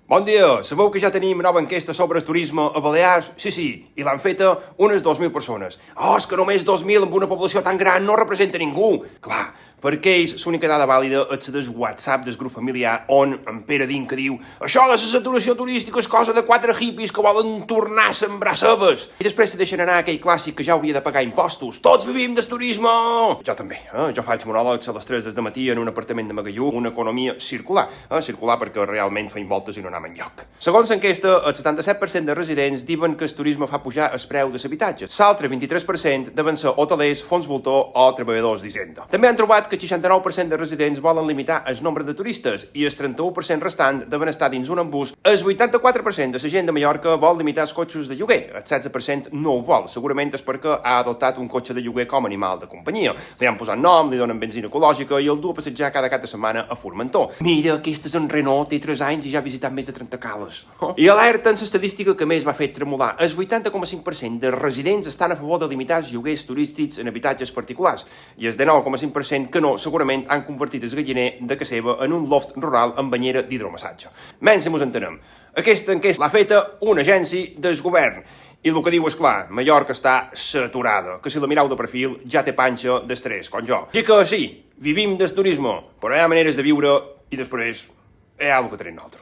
Bon dia, sabeu que ja tenim nova enquesta sobre el turisme a Balears? Sí, i l'han feta unes 2.000 persones. Oh, és que només 2.000 amb una població tan gran no representa ningú. Clar, perquè ells l'única dada vàlida és del WhatsApp del grup familiar on en Pere Din que diu això de la saturació turística és cosa de 4 hippies que volen tornar a sembrar cebes. I després se deixen anar aquell clàssic que ja hauria de pagar impostos. Tots vivim del turisme! Jo també, jo faig monòlegs a les 3 del matí en un apartament de Magallú, una economia circular. Circular perquè realment feim voltes i no anem enlloc. Segons l'enquesta, el 77% de residents diuen que el turisme fa pujar el preu de l'habitatge. L'altre 23% deuen ser hotelers, fons voltor o treballadors d'Hisenda. També han trobat que el 69% de residents volen limitar el nombre de turistes i el 31% restant deuen estar dins un embús. El 84% de la gent de Mallorca vol limitar els cotxes de lloguer. El 16% no ho vol. Segurament és perquè ha adoptat un cotxe de lloguer com a animal de companyia. Li han posat nom, li donen benzina ecològica i el du a passejar cada cap de setmana a Formentor. Mira, aquest és en Renault, té 3 anys i ja ha visitat més de 30 cales. I alerta en l'estadística que més va fer tremolar. El 80,5% de residents estan a favor de limitar els lloguers turístics en habitatges particulars i el 19,5% que no, segurament han convertit el galliner de casa seva en un loft rural amb banyera d'hidromassatge. Menys si mos entenem. Aquesta enquesta l'ha feta una agència del govern. I el que diu és clar, Mallorca està saturada, que si la mireu de perfil ja té panxa d'estrès, com jo. Així que sí, vivim del turisme, però hi ha maneres de viure i després hi ha el que tenim nosaltres.